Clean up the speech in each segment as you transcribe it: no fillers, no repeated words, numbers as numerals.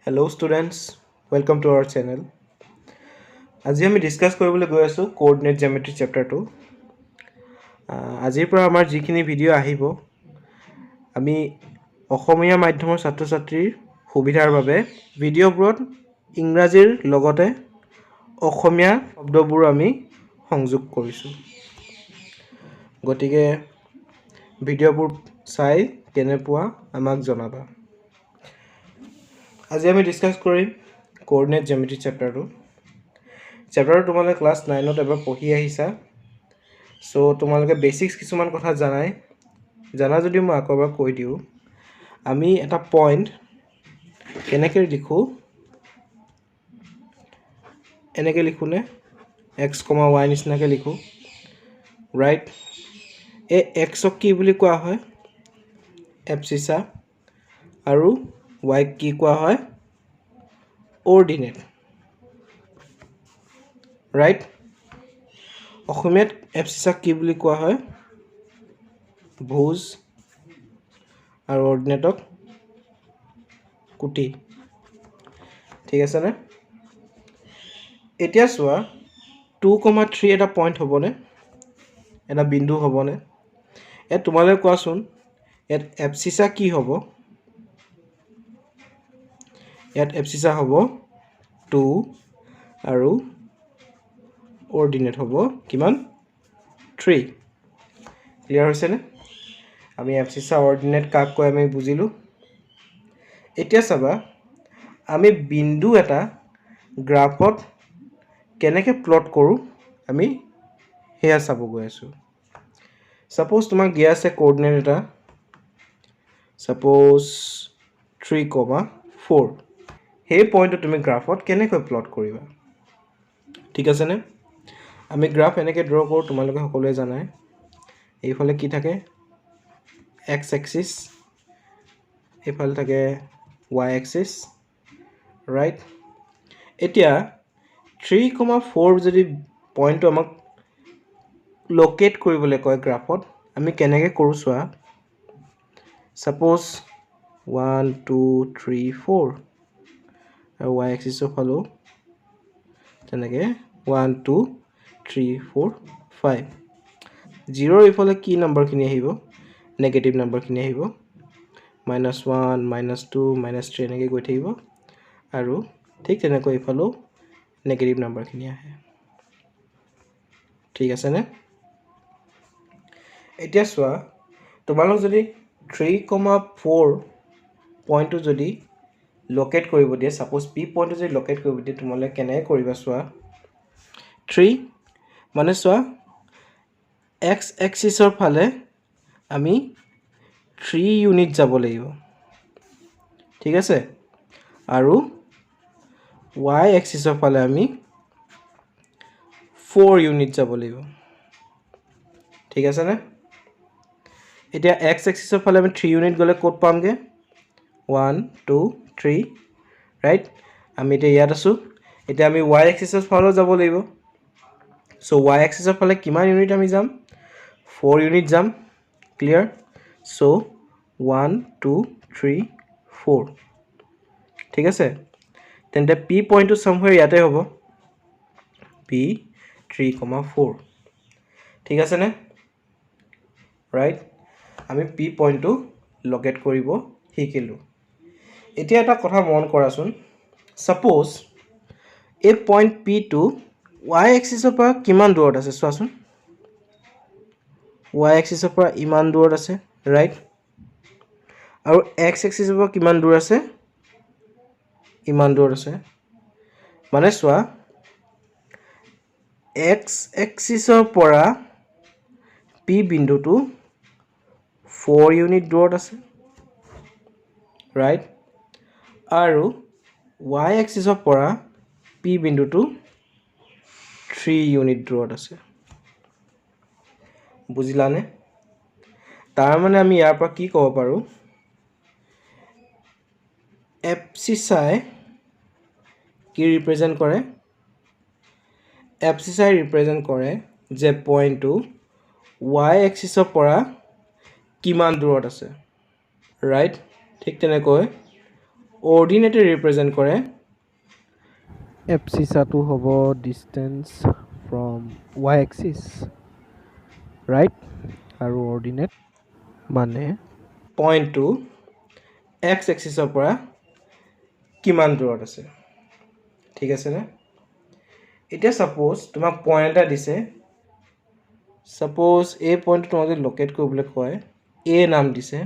Hello students, welcome to our channel. আজি আমি discuss কৰিবলৈ গৈ আছো কোঅৰ্ডিনেট জিওমেট্ৰি চেপ্টাৰ 2। আজিৰ পৰা আমাৰ যিখিনি ভিডিঅ' আহিব আমি অসমীয়া মাধ্যমৰ ছাত্ৰ-ছাত্ৰীৰ সুবিধাৰ বাবে ভিডিঅ'বোৰত ইংৰাজীৰ লগতে অসমীয়া শব্দবোৰ আমি সংযোগ কৰিছো। গতিকে ভিডিঅ'বোৰ চাই কেনে পোৱা আমাক জনাবা। আজি আমি ডিসকাস কৰিম কোঅৰ্ডিনেট জিওমেট্ৰি চেপ্টাৰ 2। চেপ্টাৰটো তোমালোকে ক্লাছ 9ত এবাৰ পঢ়ি আহিছা। সো তোমালোকে বেসিক্স কিছুমান কথা জানা যদি মই আকৌ এবাৰ কৈ দিও। আমি এটা পইণ্ট কেনেকৈ লিখো এনেকৈ লিখোনে x, y নিচিনাকৈ লিখো ৰাইট। এই x ক কি বুলি কোৱা হয় এবসিছা আৰু y কি কোৱা হয় অৰ্ডিনেট ৰাইট। অসমীয়াত এবসিছা কি বুলি কোৱা হয় ভুজ আৰু অৰ্ডিনেটক কুটি। ঠিক আছে নে? এতিয়া চোৱা 2,3 এটা পইণ্ট হ'বনে এটা বিন্দু হ'বনে? এ তোমালোকে কোৱাচোন ইয়াত এবসিছা কি হ'ব? ইয়াত এবসিছা হ'ব 2 আৰু অৰ্ডিনেট হ'ব কিমান 3। ক্লিয়াৰ হৈছে নে? আমি এবসিছা অৰ্ডিনেট কাক কয় আমি বুজিলো। এতিয়া চাবা আমি বিন্দু এটা গ্ৰাফত কেনেকৈ প্লট কৰো আমি হেয়া চাব গৈ আছো। সাপোজ তোমাক দিয়া আছে কোঅৰ্ডিনেট এটা সাপোজ 3,4। সেই পইণ্টটো তুমি গ্ৰাফত কেনেকৈ প্লট কৰিবা? ঠিক আছে নে? আমি গ্ৰাফ এনেকৈ ড্ৰ কৰো তোমালোকে সকলোৱে জানাই। এইফালে কি থাকে x এক্সিস, এইফালে থাকে y এক্সিস ৰাইট। এতিয়া 3,4 যদি পইণ্টটো আমাক লোকেট কৰিবলৈ কয় গ্ৰাফত আমি কেনেকৈ কৰো চোৱা। সাপোজ 1 2 3 4 আৰু y এক্সিসৰ ফালো তেনেকৈ 1 2 3 4 5। 0 ইফালে কি নাম্বাৰখিনি আহিব নেগেটিভ নাম্বাৰখিনি আহিব -1 -2 -3 এনেকৈ গৈ থাকিব আৰু ঠিক তেনেকৈ ইফালো নেগেটিভ নাম্বাৰখিনি আহে। ঠিক আছে নে? এতিয়া চোৱা তোমালোক যদি 3,4 পইণ্টটো যদি লোকেট কৰিব দিয়ে সাপোজ p পইণ্টটো যদি লোকেট কৰিব দিয়ে তোমালোকে কেনেকৈ কৰিবা চোৱা। 3 মানে চোৱা x এক্সিসৰ ফালে আমি 3 ইউনিট যাব লাগিব। ঠিক আছে আৰু y এক্সিসৰ ফালে আমি 4 ইউনিট যাব লাগিব। ঠিক আছে নে? এতিয়া x এক্সিসৰ ফালে আমি 3 ইউনিট গলে ক'ত পামগে 1 2 3 ৰাইট। আমি এতিয়া ইয়াত আছো। এতিয়া আমি y এক্সিসৰ ফালে যাব লাগিব। সো y এক্সিসৰ ফালে কিমান ইউনিট আমি যাম 4 ইউনিট যাম। ক্লিয়াৰ? সো 1 2 3 4। ঠিক আছে তেন্তে p পইণ্টটো somewhere ইয়াতে হ'ব p 3,4। ঠিক আছে নে ৰাইট। আমি p পইণ্টটো লোকেট কৰিব শিকিলো। এতিয়া এটা কথা মন কৰাচোন সাপোজ এই পইণ্ট p টো y এক্সিসৰ পৰা কিমান দূৰত আছে চোৱাচোন। y এক্সিসৰ পৰা ইমান দূৰত আছে ৰাইট আৰু x এক্সিসৰ পৰা কিমান দূৰ আছে ইমান দূৰত আছে। মানে চোৱা x এক্সিসৰ পৰা p বিন্দুটো 4 ইউনিট দূৰত আছে ৰাইট আৰু y এক্সিসৰ পৰা p বিন্দুটো 3 ইউনিট দূৰত আছে। বুজিলানে? তাৰ মানে আমি ইয়াৰ পৰা কি ক'ব পাৰো এবসিছাই কি ৰিপ্ৰেজেন্ট কৰে এবসিছাই ৰিপ্ৰেজেন্ট কৰে যে পইণ্টটো y এক্সিসৰ পৰা কিমান দূৰত আছে ৰাইট। ঠিক তেনেকৈ অৰ্ডিনেটে ৰিপ্ৰেজেণ্ট কৰে এপচিছাটো হ'ব distance from y axis right আৰু অৰ্ডিনেট মানে পইণ্টটো x এক্সিছৰ পৰা কিমান দূৰত আছে ঠিক আছেনে এতিয়া সাপোজ তোমাক পইণ্ট এটা দিছে সাপোজ এই পইণ্টটো তোমাক যদি লোকেট কৰিবলৈ কয় a নাম দিছে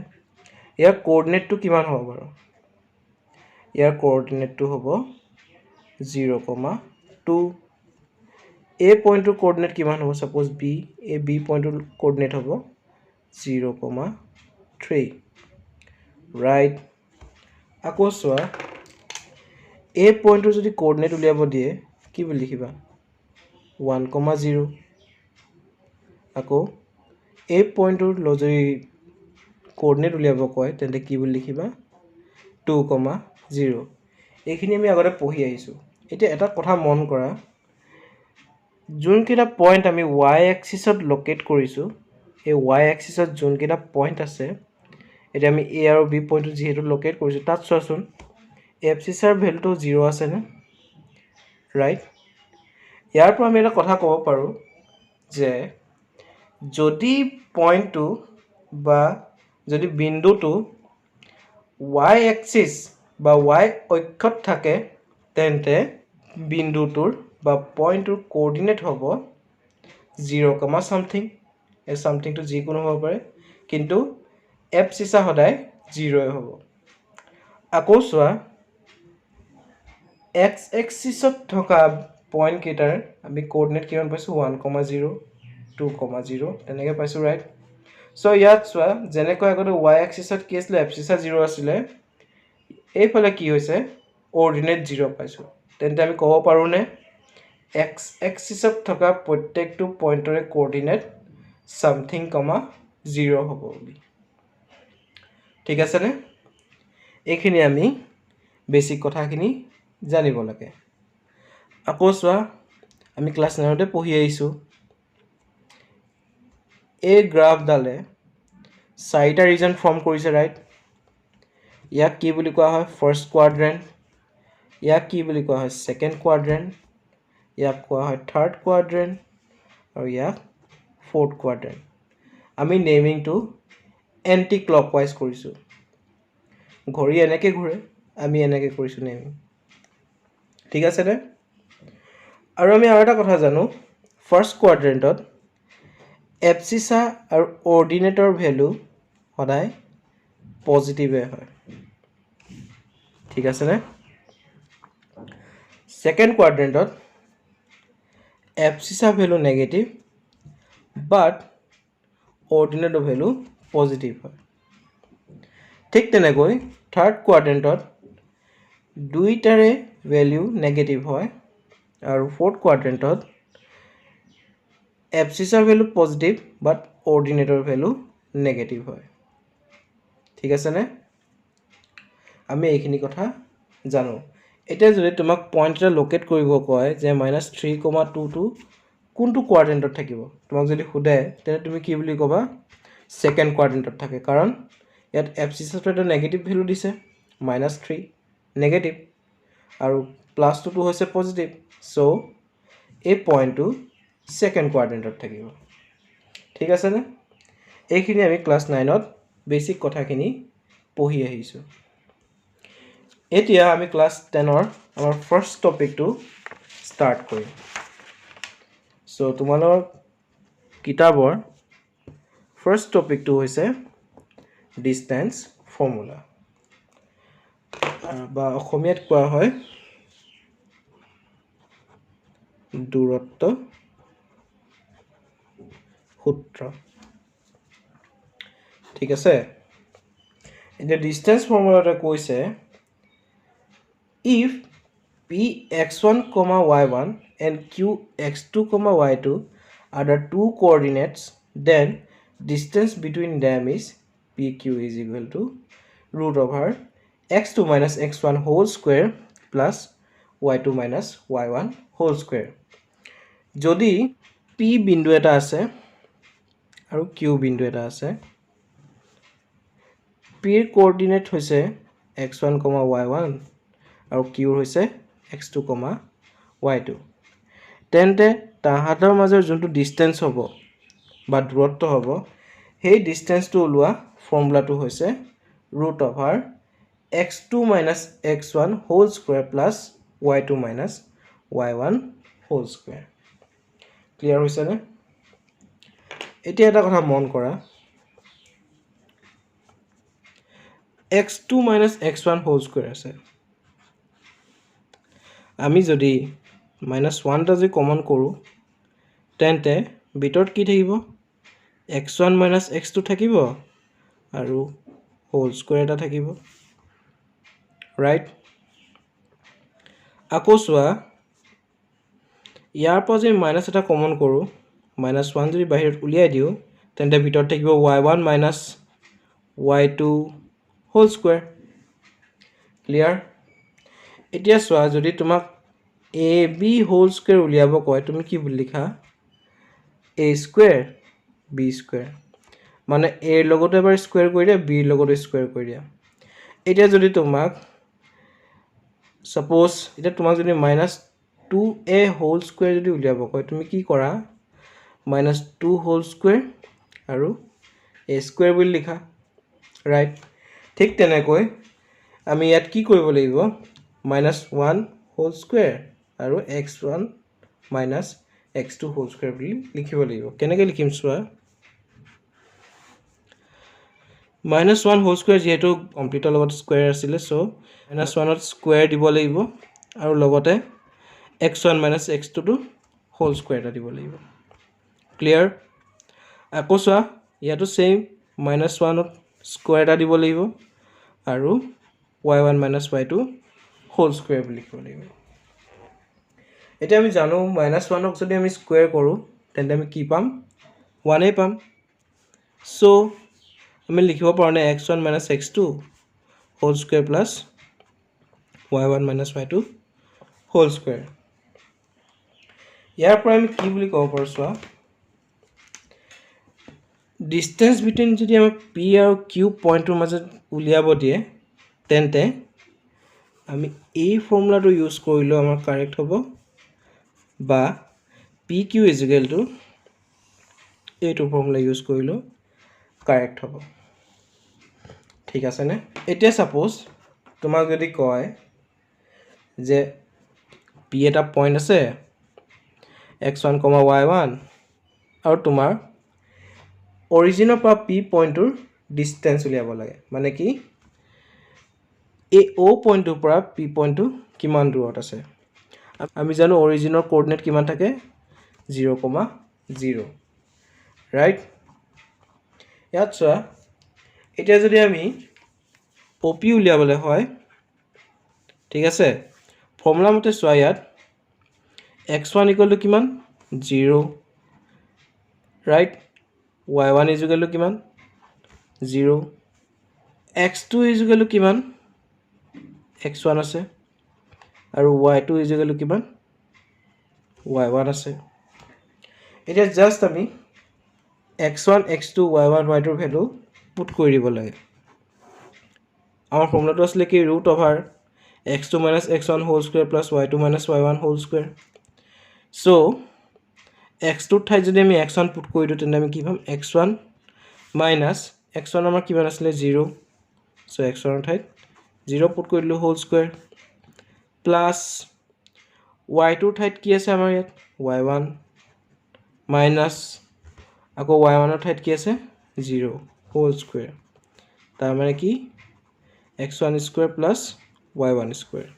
ইয়াৰ কোঅৰ্ডিনেটটো কিমান হ'ব বাৰু ইয়াৰ কোঅৰ্ডিনেটটো হ'ব 0,2 a পইণ্টৰ কোঅৰ্ডিনেট কিমান হ'ব সাপোজ b a b পইণ্টৰ কোঅৰ্ডিনেট হ'ব 0,3 ৰাইট আকৌ চোৱা a পইণ্টৰ যদি কোঅৰ্ডিনেট উলিয়াব দিয়ে কি বুলি লিখিবা 1,0 আকৌ a পইণ্টৰ যদি কোঅৰ্ডিনেট উলিয়াব কয় তেন্তে কি বুলি লিখিবা 2,0 এইখিনি আমি আগতে পঢ়ি আহিছো এতিয়া এটা কথা মন কৰা যোনকেইটা পইণ্ট আমি y এক্সিছত লোকেট কৰিছো এই y এক্সিছত যোনকেইটা পইণ্ট আছে এতিয়া আমি a আৰু b পইণ্টটো যেহেতু লোকেট কৰিছো তাত চোৱাচোন এপচিছাৰ ভ্যালুটো 0 আছে নে ৰাইট ইয়াৰ পৰা আমি এটা কথা ক'ব পাৰো যে যদি পইণ্টটো বা যদি বিন্দুটো y এক্সিছ বা y অক্ষত থাকে তেন্তে বিন্দুটোৰ বা পইণ্টটোৰ কোঅৰ্ডিনেট হ'ব 0, something এই সামথিংটো যিকোনো হ'ব পাৰে কিন্তু এপচিছা সদায় 0 হ'ব আকৌ চোৱা x এক্সিছত থকা পইণ্ট কেইটাৰ আমি কোঅৰ্ডিনেট কিমান পাইছো 1,0 2,0 তেনেকৈ পাইছো ৰাইট সো ইয়াত চোৱা যেনেকৈ আগতে y এক্সিছত কি আছিল এপচিছা 0 আছিল এইফালে কি হৈছে অৰ্ডিনেট 0 পাইছো তেন্তে আমি ক'ব পাৰো নে x এক্সিছত থকা প্ৰত্যেকটো পইণ্টৰে কোঅৰ্ডিনেট something, 0 হ'ব বুলি ঠিক আছে নে এইখিনি আমি বেসিক কথাখিনি জানিব লাগে আকৌ চোৱা আমি ক্লাস 9 তে পঢ়ি আহিছো এই গ্ৰাফডালে চাৰিটা ৰিজন ফৰ্ম কৰিছে ৰাইট ইয়াক কি বুলি কোৱা হয় ফাৰ্স্ট কোৱাড্ৰেন্ট ইয়াক কি বুলি কোৱা হয় সেকেন্ড কোৱাড্ৰেন্ট ইয়াক কোৱা হয় থাৰ্ড কোৱাড্ৰেন্ট আৰু ইয়াক ফোৰ্থ কোৱাড্ৰেন্ট আমি নেমিংটো এন্টি ক্লকৱাইজ কৰিছো ঘড়ী এনেকৈ ঘূৰে আমি এনেকৈ কৰিছো নেমিং ঠিক আছে নে আৰু আমি আৰু এটা কথা জানো ফাৰ্স্ট কোৱাড্ৰেন্টত এপচিছা আৰু অৰ্ডিনেটৰ ভ্যালু সদায় পজিটিভে হয় ঠিক আছে নে সেকেন্ড কোৱাড্ৰেন্টত এপচিছা ভ্যালু নেগেটিভ বাট অৰ্ডিনেটৰ ভ্যালু পজিটিভ হয় ঠিক তেনেকৈ থাৰ্ড কোৱাড্ৰেন্টত দুইটাৰে ভ্যালু নেগেটিভ হয় আৰু ফোৰ্থ কোৱাড্ৰেন্টত এপচিছাৰ ভ্যালু পজিটিভ বাট অৰ্ডিনেটৰ ভ্যালু নেগেটিভ হয় ঠিক আছে নে আমি এইখিনি কথা জানো এতিয়া যদি তোমাক পইণ্ট এটা লোকেট কৰিব কয় যে -3,2 কোনটো কোৱাড্ৰেন্টত থাকিব তোমাক যদি খুদে তেনে তুমি কি বুলি ক'বা সেকেন্ড কোৱাড্ৰেন্টত থাকে কাৰণ ইয়াত এপচিছাটো এটা নেগেটিভ ভ্যালু দিছে -3 নেগেটিভ আৰু +2 হৈছে পজিটিভ সো এই পইণ্টটো সেকেন্ড কোৱাড্ৰেন্টত থাকিব ঠিক আছে নে এইখিনি আমি ক্লাস 9ত বেসিক কথাখিনি পঢ়ি আহিছো এতিয়া আমি ক্লাস 10ৰ আমাৰ ফাৰ্স্ট টপিকটো স্টাৰ্ট কৰিম সো তোমালোকৰ কিতাপৰ ফাৰ্স্ট টপিকটো হৈছে ডিসটেন্স ফৰ্মুলা বা অসমীয়াত কোৱা হয় দূৰত্ব সূত্ৰ ঠিক আছে এতিয়া ডিসটেন্স ফৰ্মুলাতে কৈছে if px1, y1 and qx2, y2 are the two coordinates then distance between them is pq is equal to √x2 minus x1 whole square plus y2 minus y1 whole square যদি p বিন্দু এটা আছে আৰু q বিন্দু এটা আছে p ৰ coordinate হৈছে x1, y1 আৰু q হৈছে x2, y2 তেন্তে তাহাঁতৰ মাজৰ যোনটো ডিসটেন্স হ'ব বা দূৰত্ব হ'ব সেই ডিসটেন্সটো ওলোৱা ফৰ্মুলাটো হৈছে √x2 - x1 whole square plus y2 - y1 whole square clear হৈছে নে এতিয়া এটা কথা মন কৰা x2 - x1 whole square আছে আমি যদি -1 টা যদি কমন কৰো তেন্তে ভিতৰত কি থাকিব x1 - x2 থাকিব আৰু হোল স্কয়াৰ এটা থাকিব ৰাইট আকৌ চোৱা ইয়াৰ পৰা যদি মাইনাস এটা কমন কৰো -1 যদি বাহিৰত উলিয়াই দিও তেন্তে ভিতৰত থাকিব y1 - y2 whole square clear এতিয়া চোৱা যদি তোমাক ab হোল স্কয়াৰ উলিয়াব কয় তুমি কি বুলি লিখা a স্কয়াৰ b স্কয়াৰ মানে a ৰ লগত এবাৰ স্কয়াৰ কৰি দিয়া b ৰ লগত স্কয়াৰ কৰি দিয়া এতিয়া যদি তোমাক সাপোজ এটা তোমাক যদি -2a হোল স্কয়াৰ যদি উলিয়াব কয় তুমি কি কৰা -2 হোল স্কয়াৰ আৰু a স্কয়াৰ বুলি লিখা ৰাইট ঠিক তেনেকৈ আমি ইয়াত কি কৰিব লাগিব -1 হোল স্কয়াৰ আৰু x1 - x2 হোল স্কয়াৰ বুলি লিখিব লাগিব কেনেকৈ লিখিম চোৱা -1 হোল স্কয়াৰ যেহেতু কমপ্লিটৰ লগত স্কয়াৰ আছিল সো -1 ত স্কয়াৰ দিব লাগিব আৰু লগতে x1 - x2 টো হোল স্কয়াৰ এটা দিব লাগিব ক্লিয়াৰ আকৌ চোৱা ইয়াতো সেম -1 ত স্কয়াৰ এটা দিব লাগিব আৰু y1 - y2 হোল স্কয়াৰ বুলি লিখিব লাগিব এতিয়া আমি জানো -1 ক যদি আমি স্কয়াৰ কৰো তেন্তে আমি কি পাম 1 এ পাম সো আমি লিখিব পাৰো না x1 - x2 whole square plus y1 - y2 whole square ইয়াৰ পৰা আমি কি বুলি ক'ব পাৰো চোৱা ডিসটেন্স বিটুইন যদি আমি p আৰু q পইণ্টৰ মাজত উলিয়াব দিয়ে তেন্তে আমি এই ফৰ্মুলাটো ইউজ কৰিলে আমাৰ কাৰেক্ট হ'ব বা pq এইটো ফৰ্মুলা ইউজ কৰিলে কাৰেক্ট হ'ব ঠিক আছে নে এতিয়া সাপোজ তোমাক যদি কয় যে p এটা পইণ্ট আছে x1, y1 আৰু তোমাৰ অৰিজিনৰ পৰা p পইণ্টৰ ডিসটেন্স উলিয়াব লাগে মানে কি এই o পইণ্টৰ পৰা p পইণ্টটো কিমান দূৰত আছে আমি জানো অৰিজিনৰ কোঅৰ্ডিনেট কিমান থাকে 0, 0 ৰাইট ইয়াত চোৱা এতিয়া যদি আমি op উলিয়াবলৈ হয় ঠিক আছে ফৰ্মুলা মতে চোৱা ইয়াত x1 = কিমান 0 ৰাইট y1 = কিমান 0 x2 = কিমান x1 আছে আৰু y2 = কিমান y1 আছে এতিয়া জাস্ট আমি x1 x2 y1 y2 ৰ ভ্যালু পুট কৰি দিব লাগে আমাৰ ফৰ্মুলাটো আছিল কি √x2 - x1 whole square plus y2 - y1 whole square so x2 ঠাইত যদি আমি x1 পুট কৰি দিও তেন্তে আমি কি পাম x1 - x1 আমাৰ কিমান আছিল 0 সো x1 ৰ ঠাইত 0 পুট কৰি দিলো হোল স্কয়াৰ প্লাস y2 ঠাইত কি আছে আমাৰ ইয়াত y1 মাইনাস আকৌ y1 ৰ ঠাইত কি আছে 0 হোল স্কয়াৰ তাৰ মানে কি x1 square plus y1 square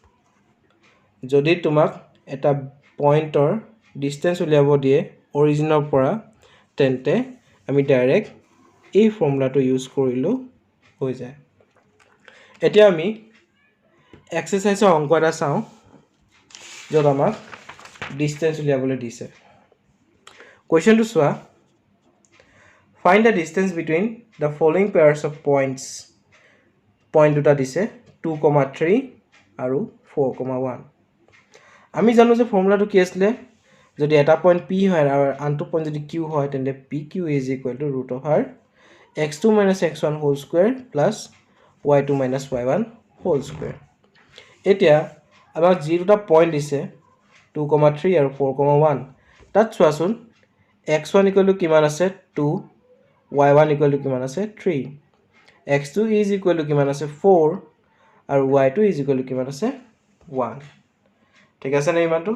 যদি তোমাক এটা পইণ্টৰ ডিসটেন্স উলিয়াব দিয়ে অৰিজিনৰ পৰা তেন্তে আমি ডাইৰেক্ট এই ফৰ্মুলাটো ইউজ কৰিলো হৈ যায় এতিয়া আমি এক্সাৰসাইজৰ অংক এটা চাওঁ যত আমাক ডিসটেন্স উলিয়াবলৈ দিছে কোৱেশ্চনটো চোৱা find the distance between the following pairs of points point দুটা দিছে 2, 3 আৰু 4, 1 আমি জানো যে ফৰ্মুলাটো কি আছিল যদি এটা পইণ্ট p হয় আৰু আনটো পইণ্ট যদি q হয় তেন্তে pq √x2 - x1 whole square plus y2 - y1 whole square এতিয়া আমাক যি দুটা পইণ্ট দিছে 2,3 আৰু 4,1 তাত চোৱাচোন x1 ইকুৱেল টু কিমান আছে 2 y1 ইকুৱেল টু কিমান আছে 3 x2 ইজ ইকুৱেল টু কিমান আছে 4 আৰু y2 ইজ ইকুৱেল টু কিমান আছে 1 ঠিক আছে নে ইমানটো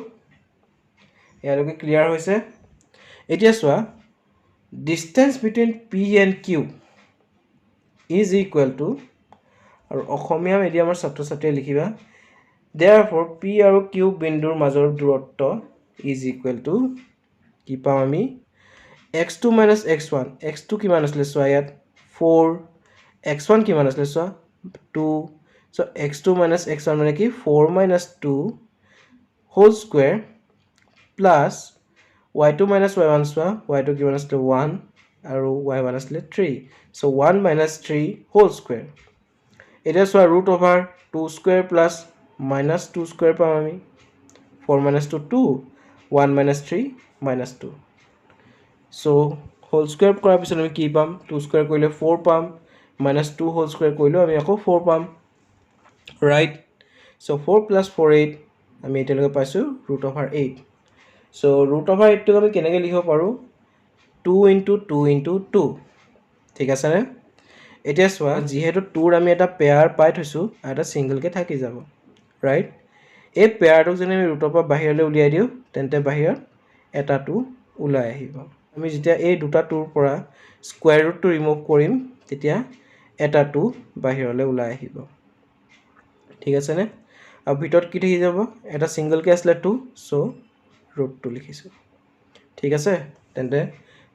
ইয়ালৈকে ক্লিয়াৰ হৈছে এতিয়া চোৱা distance between p and q is equal to আৰু অসমীয়া মিডিয়ামৰ ছাত্ৰ-ছাত্ৰীয়ে লিখিবা therefore p আৰু q বিন্দুৰ মাজৰ দূৰত্ব is equal to কি পাম আমি x2 - x1 x2 কিমান আছিল চোৱা ইয়াত 4 x1 কিমান আছিল চোৱা 2 so x2 - x1 মানে কি 4 - 2 whole square plus y2 - y1 চোৱা y2 কিমান আছিল 1 আৰু y1 আছিল 3 so 1 - 3 whole square এটা চোৱা root over 2 square plus minus 2 square পাম আমি 4 - 2 2 1 - 3 - 2 so whole square কৰাৰ পিছত আমি কি পাম 2 square কৰিলে 4 পাম -2 whole square কৰিলে আমি আকৌ 4 পাম right so 4 plus 4 8 আমি এতিয়ালৈকে পাইছো root over 8 so root over 8 টো আমি কেনেকৈ লিখিব পাৰো 2 into 2 into 2 ঠিক আছে নে এতিয়া চোৱা যেহেতু 2 ৰ আমি এটা পেয়াৰ পাই থৈছো এটা সিঙ্গেল কে থাকি যাব ৰাইট এই পেয়াৰটোক যদি আমি ৰুটৰ পৰা বাহিৰলৈ উলিয়াই দিও তেন্তে বাহিৰত এটা 2 ওলাই আহিব আমি যেতিয়া এই দুটা 2ৰ পৰা স্কয়াৰ ৰুটটো ৰিমুভ কৰিম তেতিয়া এটা 2 বাহিৰলৈ ওলাই আহিব ঠিক আছে নে আৰু ভিতৰত কি থাকি যাব এটা সিঙ্গেল কে আসলে 2 সো root 2 লিখিছো ঠিক আছে তেন্তে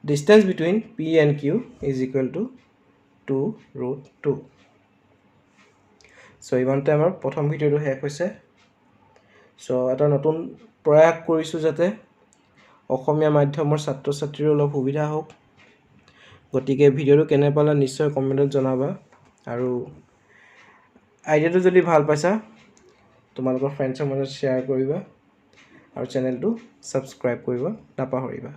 distance between p and q is equal to 2 root 2 so ইমানতে আমাৰ প্ৰথম ভিডিওটো শেষ হৈছে সো এটা নতুন প্ৰয়াস কৰিছো যাতে অসমীয়া মাধ্যমৰ ছাত্ৰ-ছাত্ৰীৰ অলপ সুবিধা হোক গতিকে ভিডিওটো কেনে পালা নিশ্চয় কমেন্টত জনাবা আৰু আইডিয়াটো যদি ভাল পাইছা তোমালোকৰ ফ্ৰেণ্ডছৰ মাজত শ্বেয়াৰ কৰিবা আৰু চেনেলটো সাবস্ক্ৰাইব কৰিব নাপাহৰিবা